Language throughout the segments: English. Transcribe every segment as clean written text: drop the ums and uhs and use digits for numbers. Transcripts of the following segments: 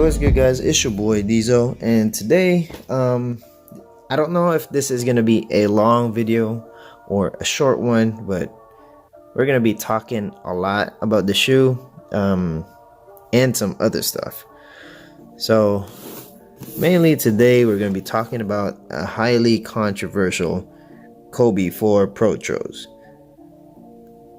what's good, guys? It's your boy Dizo, and today I don't know if this is gonna be a long video or a short one, but we're gonna be talking a lot about the shoe and some other stuff. So mainly today we're gonna be talking about a highly controversial Kobe 4 Protros.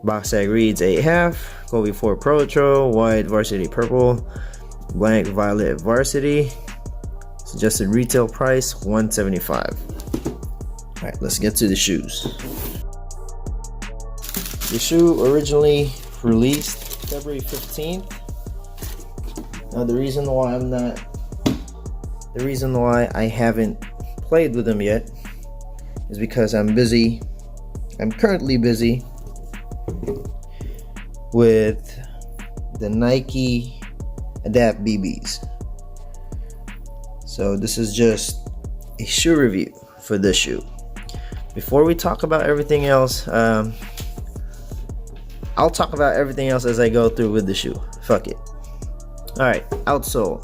Box tag reads 8.5, Kobe 4 Protro, white varsity purple, blank violet varsity. Suggested retail price $175. Alright, let's get to the shoes. The shoe originally released February 15th. Now the reason why I haven't played with them yet is because I'm busy. I'm currently busy with the Nike Adapt BBs. So this is just a shoe review for this shoe. Before we talk about everything else, I'll talk about everything else as I go through with the shoe. Fuck it. Alright, outsole.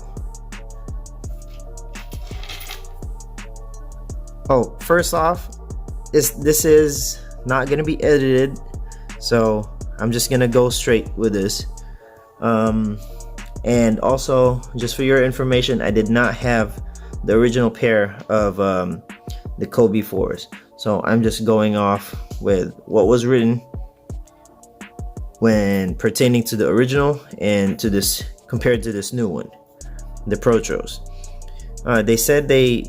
Oh, first off, this is not gonna be edited, so I'm just gonna go straight with this. And also, just for your information, I did not have the original pair of the Kobe 4s, so I'm just going off with what was written when pertaining to the original and to this compared to this new one, the Protros. They said they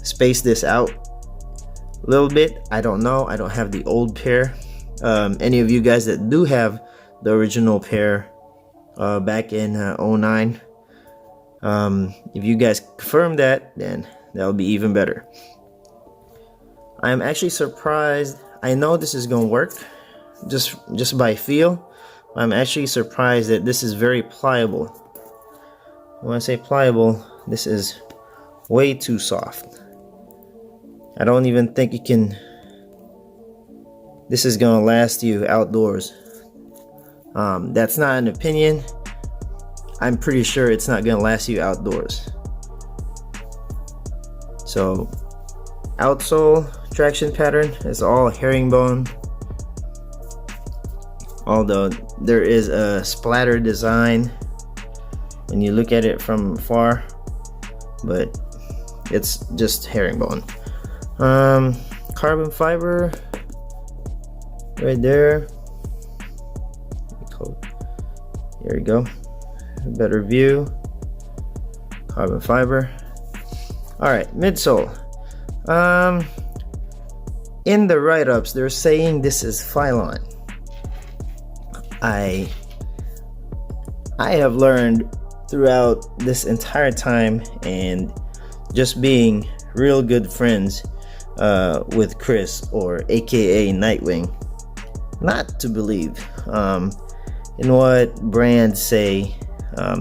spaced this out a little bit. I don't know. I don't have the old pair. Any of you guys that do have the original pair back in 09, if you guys confirm that, then that would be even better. I'm actually surprised. I know this is gonna work just by feel. I'm actually surprised that this is very pliable. When I say pliable, this is way too soft. I don't even think it can. This is gonna last you outdoors. That's not an opinion. I'm pretty sure it's not gonna last you outdoors. So, outsole traction pattern is all herringbone. Although there is a splatter design when you look at it from far, but it's just herringbone. Carbon fiber right there. Here we go. A better view. Carbon fiber. Alright, midsole. In the write-ups, they're saying this is Phylon. I have learned throughout this entire time and just being real good friends with Chris, or aka Nightwing, not to believe in what brands say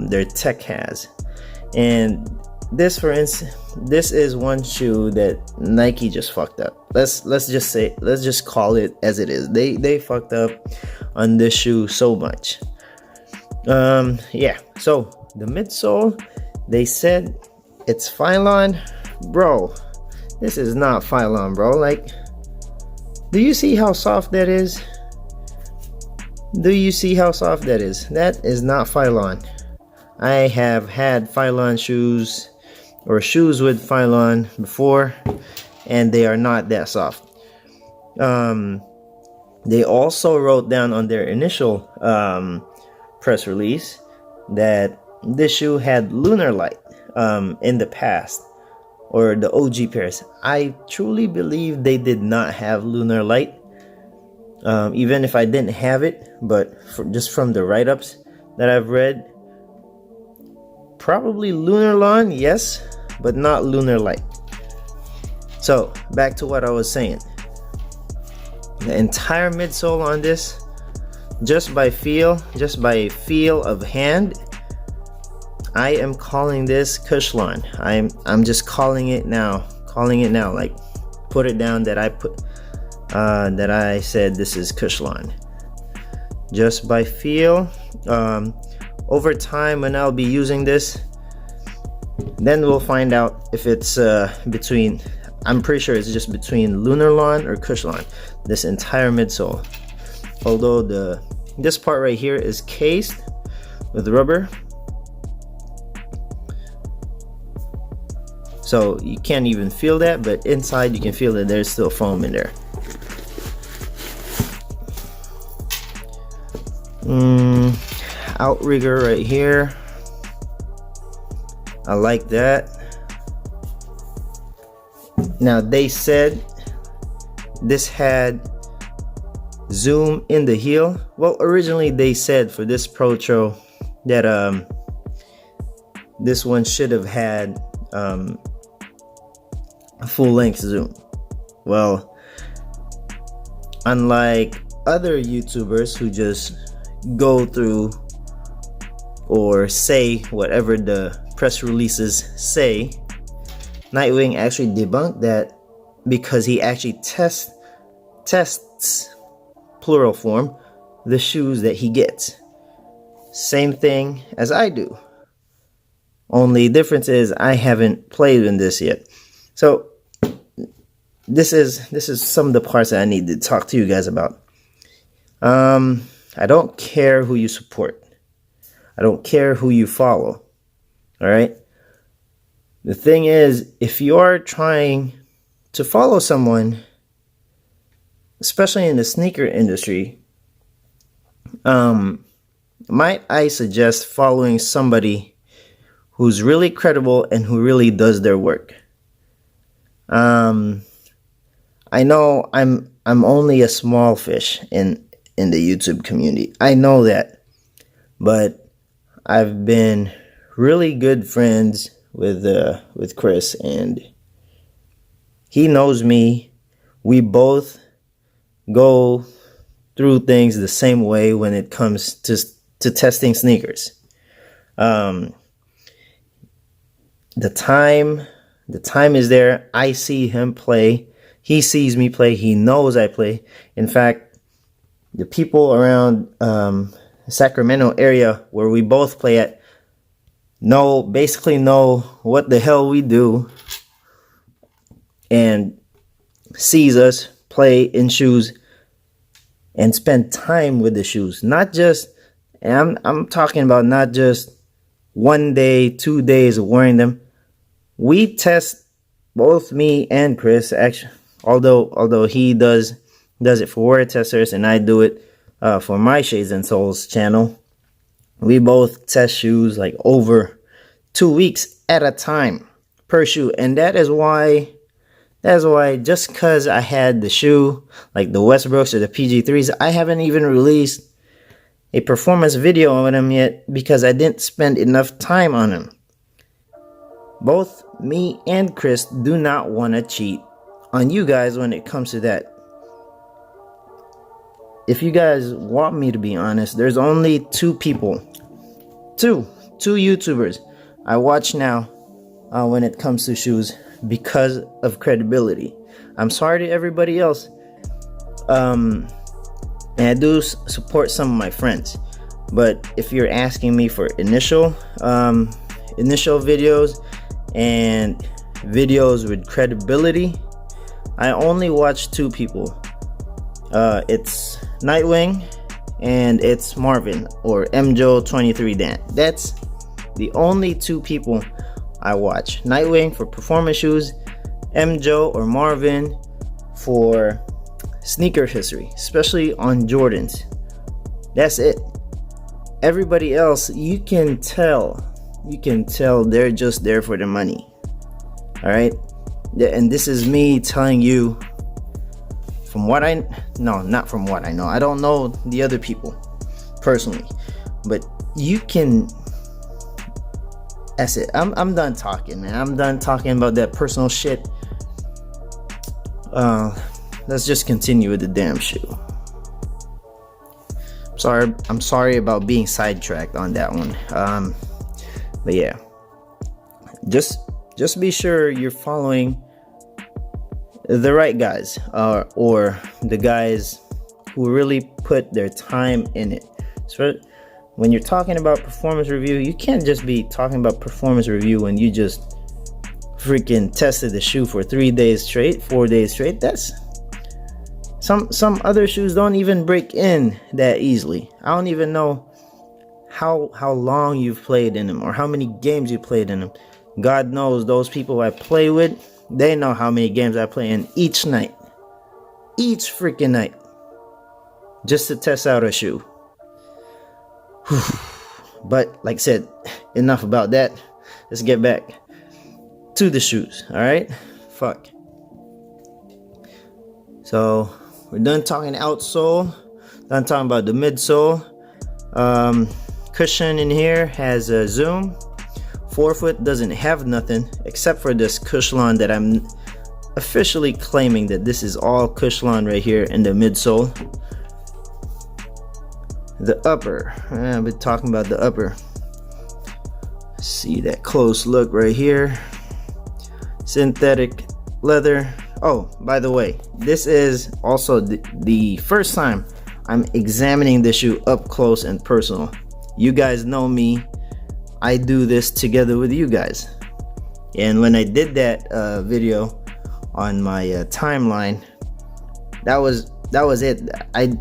their tech has. And this, for instance, this is one shoe that Nike just fucked up. Let's just call it as it is. They fucked up on this shoe so much. Yeah, so the midsole, they said it's Phylon. Bro, this is not Phylon, bro. Like, do you see how soft that is? Do you see how soft that is? That is not Phylon. I have had Phylon shoes or shoes with Phylon before, and they are not that soft. They also wrote down on their initial press release that this shoe had lunar light in the past, or the OG pairs. I truly believe they did not have lunar light, even if I didn't have it, but just from the write-ups that I've read, probably lunar lawn, yes, but not lunar light. So back to what I was saying. The entire midsole on this, just by feel of hand, I am calling this Cushlon. I'm just calling it now. Like, put it down that I said this is Cushlon. Just by feel. over time when I'll be using this, then we'll find out if it's between, I'm pretty sure it's just between Lunarlon or Cushlon, this entire midsole. Although this part right here is cased with rubber, so you can't even feel that, but inside you can feel that there's still foam in there. Outrigger right here, I like that. Now they said this had zoom in the heel. Well, originally they said for this Protro that this one should have had a full length zoom. Well, unlike other YouTubers who just go through or say whatever the press releases say, Nightwing actually debunked that because he actually tests plural form the shoes that he gets. Same thing as I do. Only difference is I haven't played in this yet. So this is some of the parts that I need to talk to you guys about. I don't care who you support. I don't care who you follow. All right. The thing is, if you're trying to follow someone, especially in the sneaker industry, might I suggest following somebody who's really credible and who really does their work. I know I'm only a small fish in the YouTube community. I know that, but I've been really good friends with Chris, and he knows me. We both go through things the same way when it comes to testing sneakers. The time is there. I see him play. He sees me play. He knows I play. In fact, the people around Sacramento area where we both play at basically know what the hell we do and sees us play in shoes and spend time with the shoes. Not just, and I'm talking about not just 1 day, 2 days of wearing them. We test, both me and Chris, actually, although he does it for Wear Testers and I do it for my ShadeSnSoleS channel. We both test shoes like over 2 weeks at a time per shoe, and that is why just because I had the shoe like the Westbrooks or the PG3s, I haven't even released a performance video on them yet because I didn't spend enough time on them. Both me and Chris do not want to cheat on you guys when it comes to that. If you guys want me to be honest, there's only two people, two YouTubers I watch now when it comes to shoes because of credibility. I'm sorry to everybody else. And I do support some of my friends, but if you're asking me for initial videos and videos with credibility, I only watch two people. It's Nightwing and it's Marvin or MJO23 Dan. That's the only two people I watch. Nightwing for performance shoes, MJO or Marvin for sneaker history, especially on Jordans. That's it. Everybody else, you can tell they're just there for the money. All right, and this is me telling you from what not from what I know. I don't know the other people personally, but you can. That's it. I'm done talking, man. I'm done talking about that personal shit. Let's just continue with the damn shoe. I'm sorry about being sidetracked on that one. But yeah, just be sure you're following the right guys, or the guys who really put their time in it. So when you're talking about performance review, you can't just be talking about performance review when you just freaking tested the shoe for 3 days straight, 4 days straight. That's some other shoes don't even break in that easily. I don't even know how long you've played in them or how many games you played in them. God knows those people I play with, they know how many games I play in each night. Each freaking night. Just to test out a shoe. But like I said, enough about that. Let's get back to the shoes. Alright? Fuck. So we're done talking outsole. Done talking about the midsole. Cushion in here has a zoom. Forefoot doesn't have nothing except for this Cushlon that I'm officially claiming that this is all Cushlon right here in the midsole. The upper, I've been talking about the upper. See that close look right here. Synthetic leather. Oh, by the way, this is also the first time I'm examining this shoe up close and personal. You guys know me, I do this together with you guys. And when I did that video on my timeline, that was it. I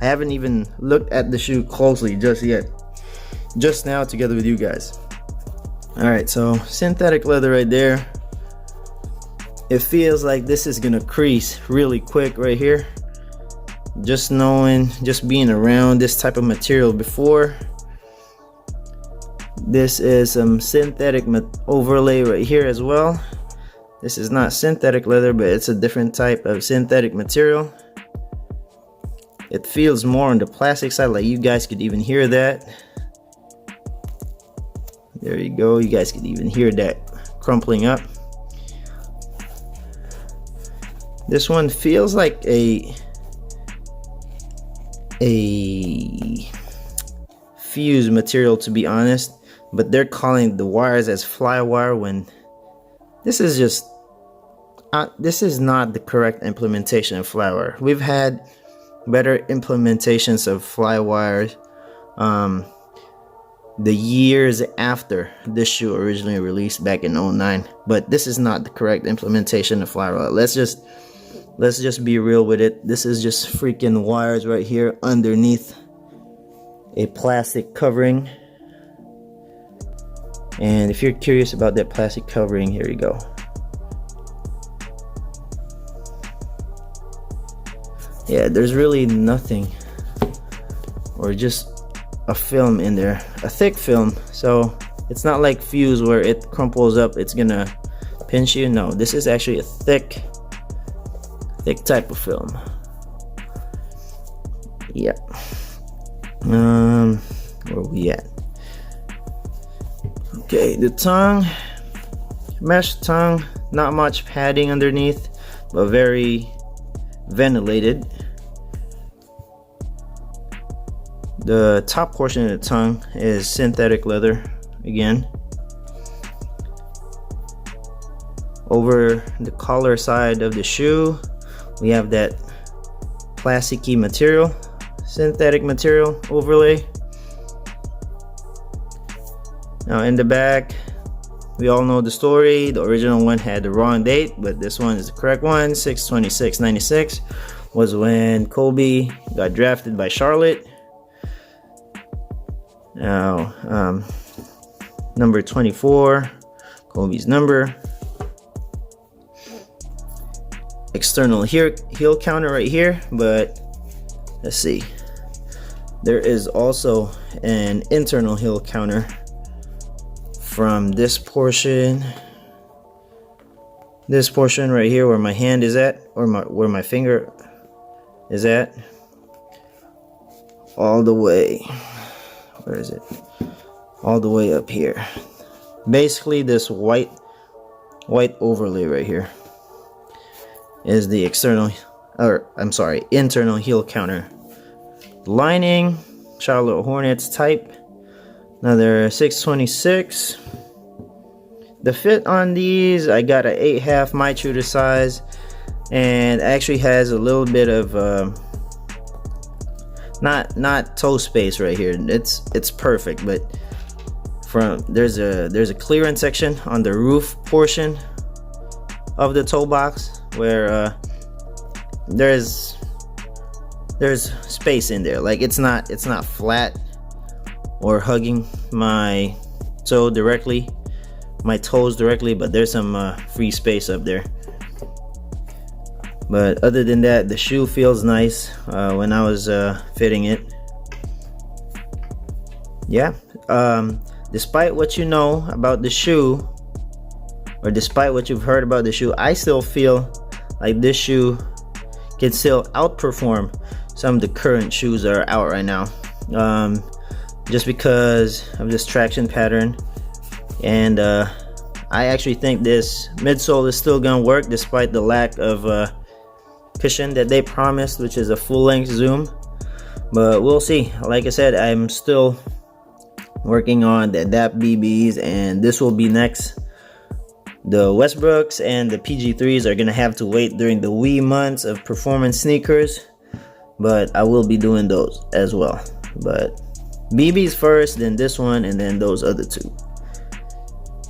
haven't even looked at the shoe closely just yet. Just now together with you guys. Alright, so synthetic leather right there. It feels like this is gonna crease really quick right here. Just being around this type of material before. This is some synthetic overlay right here as well. This is not synthetic leather, but it's a different type of synthetic material. It feels more on the plastic side, like you guys could even hear that. There you go, you guys could even hear that crumpling up. This one feels like a fused material, to be honest, but they're calling the wires as fly wire when this is just this is not the correct implementation of fly wire. We've had better implementations of fly wires the years after this shoe originally released back in 09, but this is not the correct implementation of fly wire. Let's just be real with it. This is just freaking wires right here underneath a plastic covering. And if you're curious about that plastic covering, here you go. Yeah, there's really nothing, or just a film in there, a thick film. So it's not like fuse where it crumples up, it's gonna pinch you. No, this is actually a thick type of film. Yeah. Where we at? Okay, the tongue, mesh tongue, not much padding underneath, but very ventilated. The top portion of the tongue is synthetic leather again. Over the collar side of the shoe, we have that plasticky material, synthetic material overlay. Now in the back, we all know the story. The original one had the wrong date, but this one is the correct one. 6/26/96 was when Kobe got drafted by Charlotte. Now number 24, Kobe's number. External heel counter right here, but let's see, there is also an internal heel counter from this portion right here where my hand is at, or where my finger is at, all the way, where is it, all the way up here. Basically this white overlay right here is the internal heel counter. Lining, Charlotte Hornets type, another 626. The fit on these, I got an 8.5, my true to size, and actually has a little bit of not toe space right here. It's perfect, but there's a clearance section on the roof portion of the toe box where there's space in there. Like it's not flat or hugging my toe directly, my toes directly, but there's some free space up there. But other than that, the shoe feels nice when I was fitting it. Yeah, despite what you know about the shoe, or despite what you've heard about the shoe, I still feel like this shoe can still outperform some of the current shoes that are out right now, just because of this traction pattern. And I actually think this midsole is still gonna work despite the lack of cushion that they promised, which is a full-length zoom. But we'll see. Like I said, I'm still working on the Adapt BBs, and this will be next. The Westbrooks and the PG3s are gonna have to wait during the wee months of performance sneakers, but I will be doing those as well. But BBs first, then this one, and then those other two.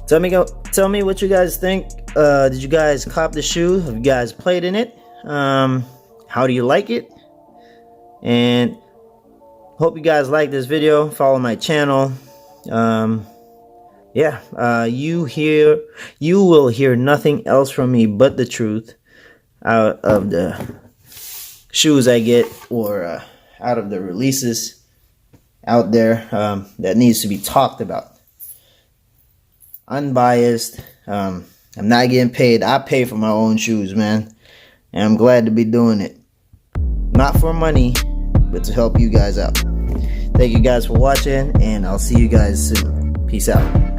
Tell me what you guys think. Did you guys cop the shoe? Have you guys played in it? How do you like it? And hope you guys like this video. Follow my channel. You will hear nothing else from me but the truth out of the shoes I get, or out of the releases out there that needs to be talked about. Unbiased. I'm not getting paid. I pay for my own shoes, man, and I'm glad to be doing it. Not for money, but to help you guys out. Thank you guys for watching, and I'll see you guys soon. Peace out.